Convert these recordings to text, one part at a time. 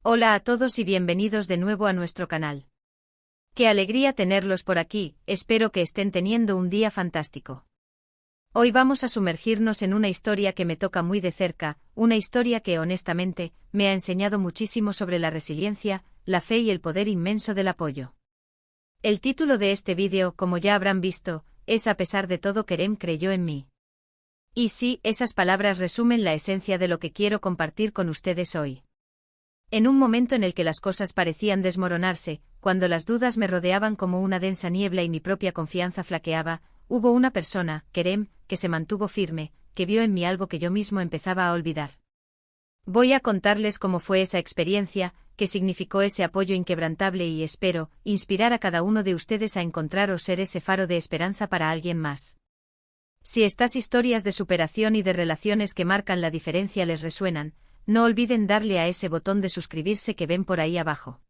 Hola a todos y bienvenidos de nuevo a nuestro canal. Qué alegría tenerlos por aquí, espero que estén teniendo un día fantástico. Hoy vamos a sumergirnos en una historia que me toca muy de cerca, una historia que honestamente me ha enseñado muchísimo sobre la resiliencia, la fe y el poder inmenso del apoyo. El título de este vídeo, como ya habrán visto, es A pesar de todo Kerem creyó en mí. Y sí, esas palabras resumen la esencia de lo que quiero compartir con ustedes hoy. En un momento en el que las cosas parecían desmoronarse, cuando las dudas me rodeaban como una densa niebla y mi propia confianza flaqueaba, hubo una persona, Kerem, que se mantuvo firme, que vio en mí algo que yo mismo empezaba a olvidar. Voy a contarles cómo fue esa experiencia, qué significó ese apoyo inquebrantable y espero inspirar a cada uno de ustedes a encontrar o ser ese faro de esperanza para alguien más. Si estas historias de superación y de relaciones que marcan la diferencia les resuenan, no olviden darle a ese botón de suscribirse que ven por ahí abajo.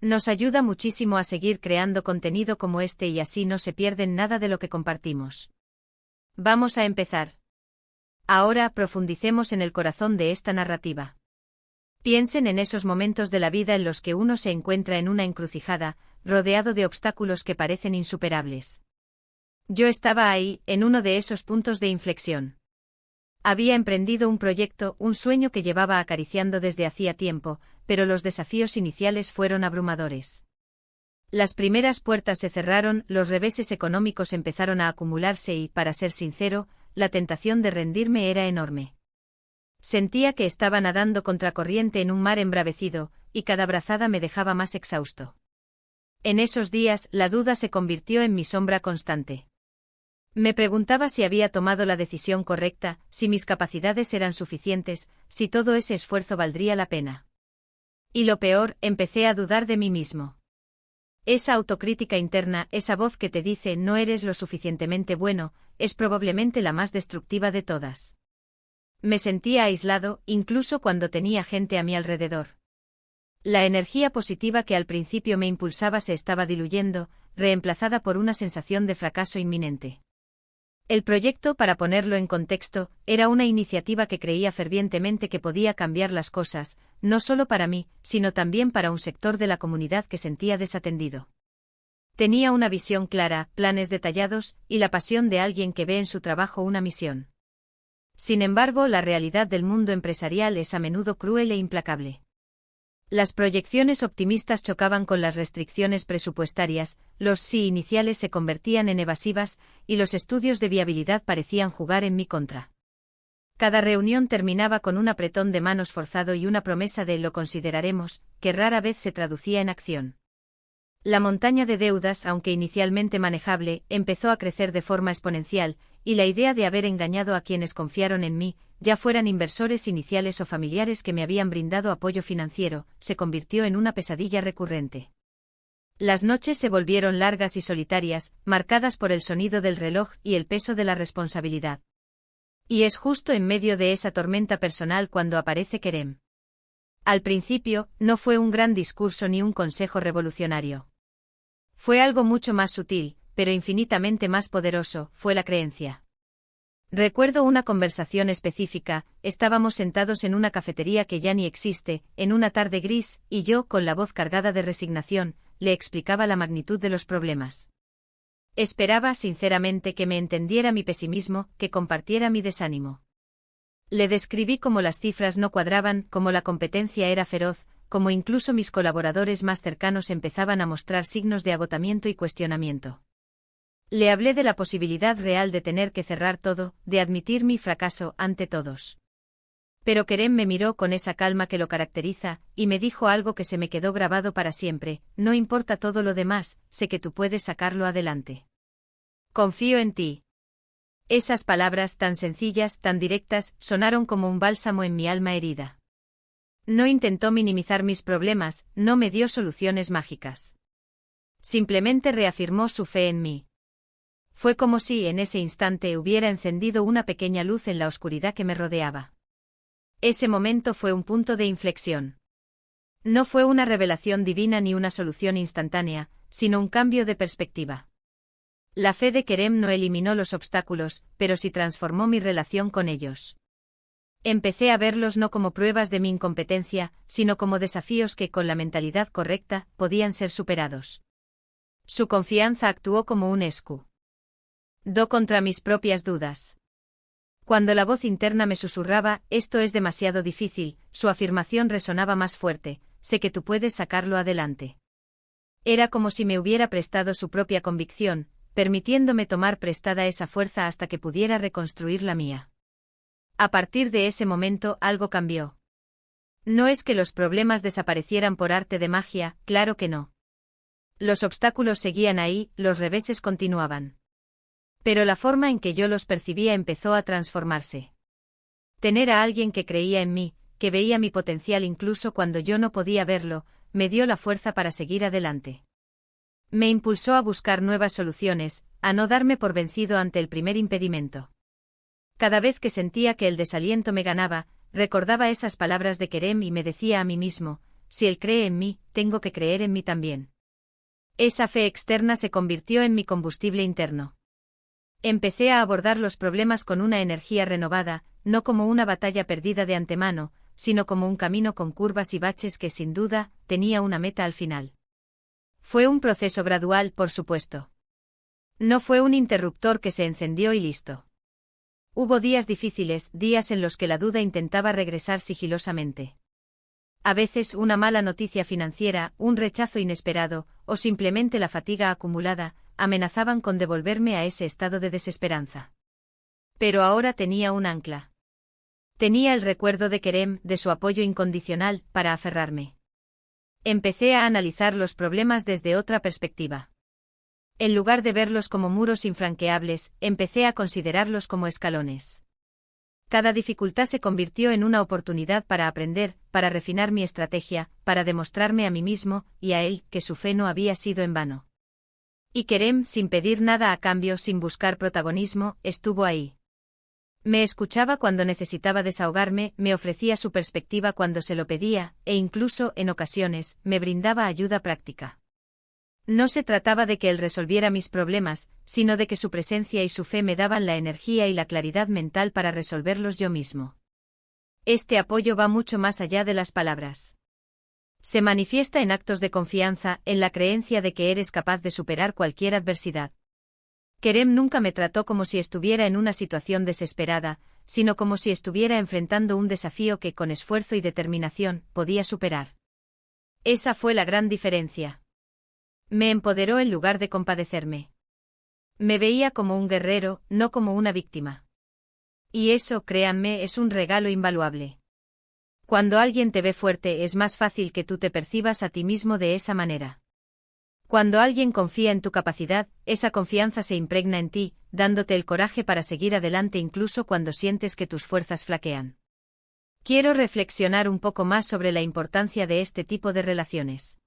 Nos ayuda muchísimo a seguir creando contenido como este y así no se pierden nada de lo que compartimos. Vamos a empezar. Ahora profundicemos en el corazón de esta narrativa. Piensen en esos momentos de la vida en los que uno se encuentra en una encrucijada, rodeado de obstáculos que parecen insuperables. Yo estaba ahí, en uno de esos puntos de inflexión. Había emprendido un proyecto, un sueño que llevaba acariciando desde hacía tiempo, pero los desafíos iniciales fueron abrumadores. Las primeras puertas se cerraron, los reveses económicos empezaron a acumularse y, para ser sincero, la tentación de rendirme era enorme. Sentía que estaba nadando contracorriente en un mar embravecido, y cada brazada me dejaba más exhausto. En esos días, la duda se convirtió en mi sombra constante. Me preguntaba si había tomado la decisión correcta, si mis capacidades eran suficientes, si todo ese esfuerzo valdría la pena. Y lo peor, empecé a dudar de mí mismo. Esa autocrítica interna, esa voz que te dice no eres lo suficientemente bueno, es probablemente la más destructiva de todas. Me sentía aislado, incluso cuando tenía gente a mi alrededor. La energía positiva que al principio me impulsaba se estaba diluyendo, reemplazada por una sensación de fracaso inminente. El proyecto, para ponerlo en contexto, era una iniciativa que creía fervientemente que podía cambiar las cosas, no solo para mí, sino también para un sector de la comunidad que sentía desatendido. Tenía una visión clara, planes detallados, y la pasión de alguien que ve en su trabajo una misión. Sin embargo, la realidad del mundo empresarial es a menudo cruel e implacable. Las proyecciones optimistas chocaban con las restricciones presupuestarias, los sí iniciales se convertían en evasivas, y los estudios de viabilidad parecían jugar en mi contra. Cada reunión terminaba con un apretón de manos forzado y una promesa de lo consideraremos, que rara vez se traducía en acción. La montaña de deudas, aunque inicialmente manejable, empezó a crecer de forma exponencial, y la idea de haber engañado a quienes confiaron en mí, ya fueran inversores iniciales o familiares que me habían brindado apoyo financiero, se convirtió en una pesadilla recurrente. Las noches se volvieron largas y solitarias, marcadas por el sonido del reloj y el peso de la responsabilidad. Y es justo en medio de esa tormenta personal cuando aparece Kerem. Al principio, no fue un gran discurso ni un consejo revolucionario. Fue algo mucho más sutil, pero infinitamente más poderoso, fue la creencia. Recuerdo una conversación específica, estábamos sentados en una cafetería que ya ni existe, en una tarde gris, y yo, con la voz cargada de resignación, le explicaba la magnitud de los problemas. Esperaba, sinceramente, que me entendiera mi pesimismo, que compartiera mi desánimo. Le describí cómo las cifras no cuadraban, cómo la competencia era feroz, cómo incluso mis colaboradores más cercanos empezaban a mostrar signos de agotamiento y cuestionamiento. Le hablé de la posibilidad real de tener que cerrar todo, de admitir mi fracaso ante todos. Pero Kerem me miró con esa calma que lo caracteriza, y me dijo algo que se me quedó grabado para siempre: no importa todo lo demás, sé que tú puedes sacarlo adelante. Confío en ti. Esas palabras tan sencillas, tan directas, sonaron como un bálsamo en mi alma herida. No intentó minimizar mis problemas, no me dio soluciones mágicas. Simplemente reafirmó su fe en mí. Fue como si en ese instante hubiera encendido una pequeña luz en la oscuridad que me rodeaba. Ese momento fue un punto de inflexión. No fue una revelación divina ni una solución instantánea, sino un cambio de perspectiva. La fe de Kerem no eliminó los obstáculos, pero sí transformó mi relación con ellos. Empecé a verlos no como pruebas de mi incompetencia, sino como desafíos que, con la mentalidad correcta, podían ser superados. Su confianza actuó como un escudo contra mis propias dudas. Cuando la voz interna me susurraba, esto es demasiado difícil, su afirmación resonaba más fuerte, sé que tú puedes sacarlo adelante. Era como si me hubiera prestado su propia convicción, permitiéndome tomar prestada esa fuerza hasta que pudiera reconstruir la mía. A partir de ese momento algo cambió. No es que los problemas desaparecieran por arte de magia, claro que no. Los obstáculos seguían ahí, los reveses continuaban. Pero la forma en que yo los percibía empezó a transformarse. Tener a alguien que creía en mí, que veía mi potencial incluso cuando yo no podía verlo, me dio la fuerza para seguir adelante. Me impulsó a buscar nuevas soluciones, a no darme por vencido ante el primer impedimento. Cada vez que sentía que el desaliento me ganaba, recordaba esas palabras de Kerem y me decía a mí mismo, si él cree en mí, tengo que creer en mí también. Esa fe externa se convirtió en mi combustible interno. Empecé a abordar los problemas con una energía renovada, no como una batalla perdida de antemano, sino como un camino con curvas y baches que sin duda, tenía una meta al final. Fue un proceso gradual, por supuesto. No fue un interruptor que se encendió y listo. Hubo días difíciles, días en los que la duda intentaba regresar sigilosamente. A veces una mala noticia financiera, un rechazo inesperado, o simplemente la fatiga acumulada, amenazaban con devolverme a ese estado de desesperanza. Pero ahora tenía un ancla. Tenía el recuerdo de Kerem, de su apoyo incondicional, para aferrarme. Empecé a analizar los problemas desde otra perspectiva. En lugar de verlos como muros infranqueables, empecé a considerarlos como escalones. Cada dificultad se convirtió en una oportunidad para aprender, para refinar mi estrategia, para demostrarme a mí mismo, y a él, que su fe no había sido en vano. Y Kerem, sin pedir nada a cambio, sin buscar protagonismo, estuvo ahí. Me escuchaba cuando necesitaba desahogarme, me ofrecía su perspectiva cuando se lo pedía, e incluso, en ocasiones, me brindaba ayuda práctica. No se trataba de que él resolviera mis problemas, sino de que su presencia y su fe me daban la energía y la claridad mental para resolverlos yo mismo. Este apoyo va mucho más allá de las palabras. Se manifiesta en actos de confianza, en la creencia de que eres capaz de superar cualquier adversidad. Kerem nunca me trató como si estuviera en una situación desesperada, sino como si estuviera enfrentando un desafío que, con esfuerzo y determinación, podía superar. Esa fue la gran diferencia. Me empoderó en lugar de compadecerme. Me veía como un guerrero, no como una víctima. Y eso, créanme, es un regalo invaluable. Cuando alguien te ve fuerte es más fácil que tú te percibas a ti mismo de esa manera. Cuando alguien confía en tu capacidad, esa confianza se impregna en ti, dándote el coraje para seguir adelante incluso cuando sientes que tus fuerzas flaquean. Quiero reflexionar un poco más sobre la importancia de este tipo de relaciones.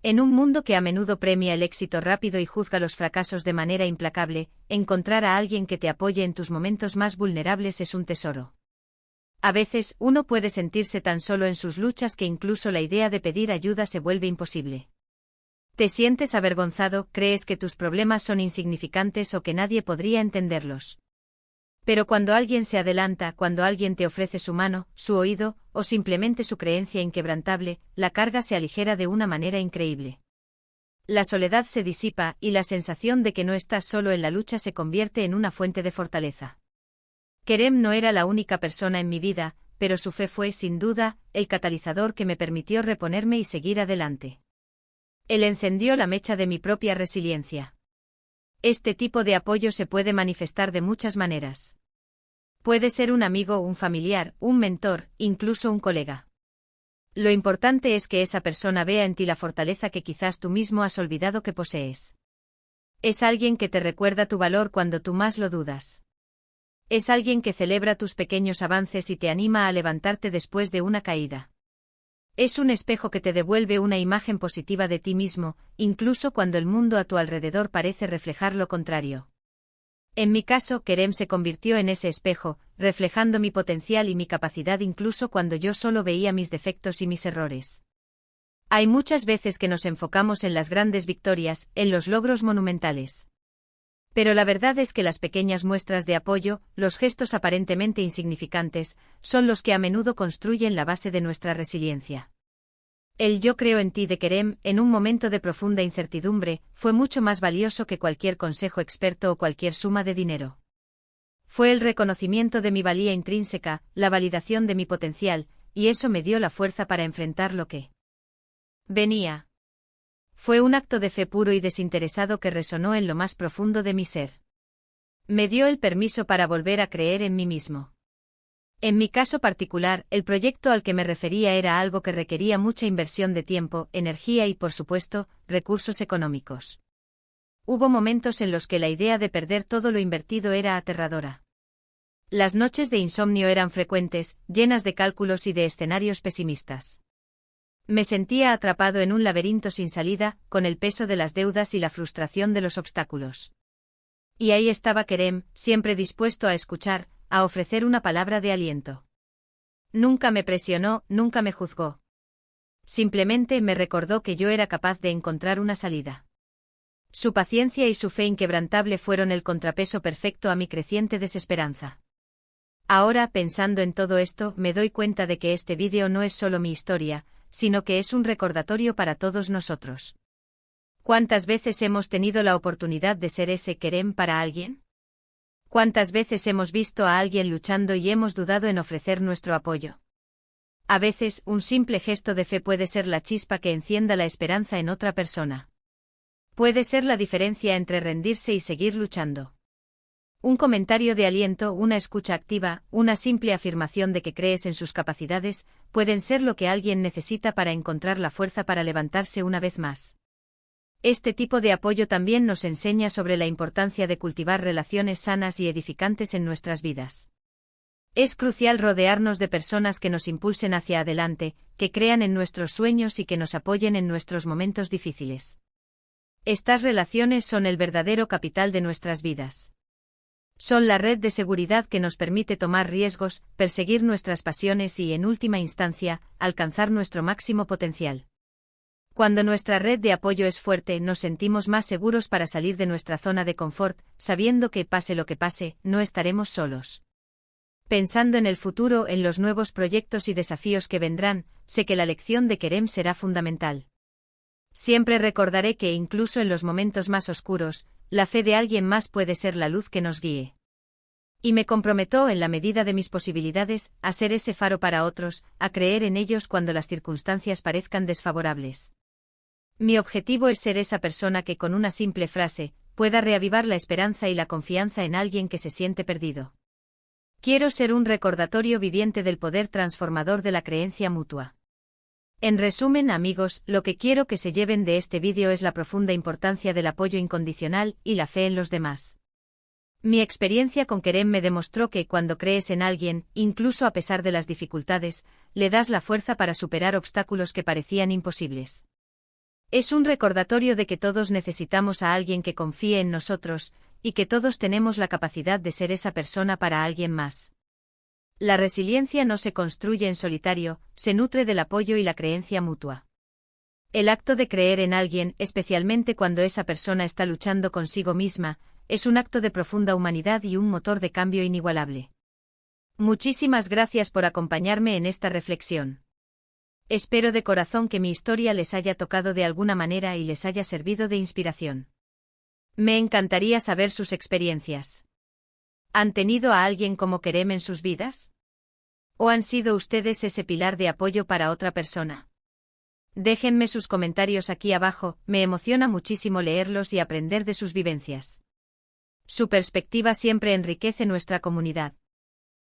En un mundo que a menudo premia el éxito rápido y juzga los fracasos de manera implacable, encontrar a alguien que te apoye en tus momentos más vulnerables es un tesoro. A veces, uno puede sentirse tan solo en sus luchas que incluso la idea de pedir ayuda se vuelve imposible. ¿Te sientes avergonzado? ¿Crees que tus problemas son insignificantes o que nadie podría entenderlos? Pero cuando alguien se adelanta, cuando alguien te ofrece su mano, su oído, o simplemente su creencia inquebrantable, la carga se aligera de una manera increíble. La soledad se disipa, y la sensación de que no estás solo en la lucha se convierte en una fuente de fortaleza. Kerem no era la única persona en mi vida, pero su fe fue, sin duda, el catalizador que me permitió reponerme y seguir adelante. Él encendió la mecha de mi propia resiliencia. Este tipo de apoyo se puede manifestar de muchas maneras. Puede ser un amigo, un familiar, un mentor, incluso un colega. Lo importante es que esa persona vea en ti la fortaleza que quizás tú mismo has olvidado que posees. Es alguien que te recuerda tu valor cuando tú más lo dudas. Es alguien que celebra tus pequeños avances y te anima a levantarte después de una caída. Es un espejo que te devuelve una imagen positiva de ti mismo, incluso cuando el mundo a tu alrededor parece reflejar lo contrario. En mi caso, Kerem se convirtió en ese espejo, reflejando mi potencial y mi capacidad incluso cuando yo solo veía mis defectos y mis errores. Hay muchas veces que nos enfocamos en las grandes victorias, en los logros monumentales. Pero la verdad es que las pequeñas muestras de apoyo, los gestos aparentemente insignificantes, son los que a menudo construyen la base de nuestra resiliencia. El "yo creo en ti" de Kerem, en un momento de profunda incertidumbre, fue mucho más valioso que cualquier consejo experto o cualquier suma de dinero. Fue el reconocimiento de mi valía intrínseca, la validación de mi potencial, y eso me dio la fuerza para enfrentar lo que venía. Fue un acto de fe puro y desinteresado que resonó en lo más profundo de mi ser. Me dio el permiso para volver a creer en mí mismo. En mi caso particular, el proyecto al que me refería era algo que requería mucha inversión de tiempo, energía y, por supuesto, recursos económicos. Hubo momentos en los que la idea de perder todo lo invertido era aterradora. Las noches de insomnio eran frecuentes, llenas de cálculos y de escenarios pesimistas. Me sentía atrapado en un laberinto sin salida, con el peso de las deudas y la frustración de los obstáculos. Y ahí estaba Kerem, siempre dispuesto a escuchar, a ofrecer una palabra de aliento. Nunca me presionó, nunca me juzgó. Simplemente me recordó que yo era capaz de encontrar una salida. Su paciencia y su fe inquebrantable fueron el contrapeso perfecto a mi creciente desesperanza. Ahora, pensando en todo esto, me doy cuenta de que este vídeo no es solo mi historia, sino que es un recordatorio para todos nosotros. ¿Cuántas veces hemos tenido la oportunidad de ser ese Kerem para alguien? ¿Cuántas veces hemos visto a alguien luchando y hemos dudado en ofrecer nuestro apoyo? A veces, un simple gesto de fe puede ser la chispa que encienda la esperanza en otra persona. Puede ser la diferencia entre rendirse y seguir luchando. Un comentario de aliento, una escucha activa, una simple afirmación de que crees en sus capacidades, pueden ser lo que alguien necesita para encontrar la fuerza para levantarse una vez más. Este tipo de apoyo también nos enseña sobre la importancia de cultivar relaciones sanas y edificantes en nuestras vidas. Es crucial rodearnos de personas que nos impulsen hacia adelante, que crean en nuestros sueños y que nos apoyen en nuestros momentos difíciles. Estas relaciones son el verdadero capital de nuestras vidas. Son la red de seguridad que nos permite tomar riesgos, perseguir nuestras pasiones y, en última instancia, alcanzar nuestro máximo potencial. Cuando nuestra red de apoyo es fuerte, nos sentimos más seguros para salir de nuestra zona de confort, sabiendo que, pase lo que pase, no estaremos solos. Pensando en el futuro, en los nuevos proyectos y desafíos que vendrán, sé que la lección de Kerem será fundamental. Siempre recordaré que, incluso en los momentos más oscuros, la fe de alguien más puede ser la luz que nos guíe. Y me comprometo, en la medida de mis posibilidades, a ser ese faro para otros, a creer en ellos cuando las circunstancias parezcan desfavorables. Mi objetivo es ser esa persona que, con una simple frase, pueda reavivar la esperanza y la confianza en alguien que se siente perdido. Quiero ser un recordatorio viviente del poder transformador de la creencia mutua. En resumen, amigos, lo que quiero que se lleven de este vídeo es la profunda importancia del apoyo incondicional y la fe en los demás. Mi experiencia con Kerem me demostró que cuando crees en alguien, incluso a pesar de las dificultades, le das la fuerza para superar obstáculos que parecían imposibles. Es un recordatorio de que todos necesitamos a alguien que confíe en nosotros, y que todos tenemos la capacidad de ser esa persona para alguien más. La resiliencia no se construye en solitario, se nutre del apoyo y la creencia mutua. El acto de creer en alguien, especialmente cuando esa persona está luchando consigo misma, es un acto de profunda humanidad y un motor de cambio inigualable. Muchísimas gracias por acompañarme en esta reflexión. Espero de corazón que mi historia les haya tocado de alguna manera y les haya servido de inspiración. Me encantaría saber sus experiencias. ¿Han tenido a alguien como Kerem en sus vidas? ¿O han sido ustedes ese pilar de apoyo para otra persona? Déjenme sus comentarios aquí abajo, me emociona muchísimo leerlos y aprender de sus vivencias. Su perspectiva siempre enriquece nuestra comunidad.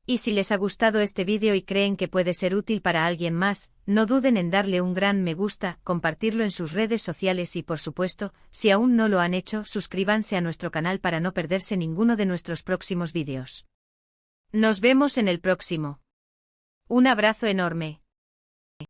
Y si les ha gustado este vídeo y creen que puede ser útil para alguien más, no duden en darle un gran me gusta, compartirlo en sus redes sociales y, por supuesto, si aún no lo han hecho, suscríbanse a nuestro canal para no perderse ninguno de nuestros próximos vídeos. Nos vemos en el próximo. Un abrazo enorme.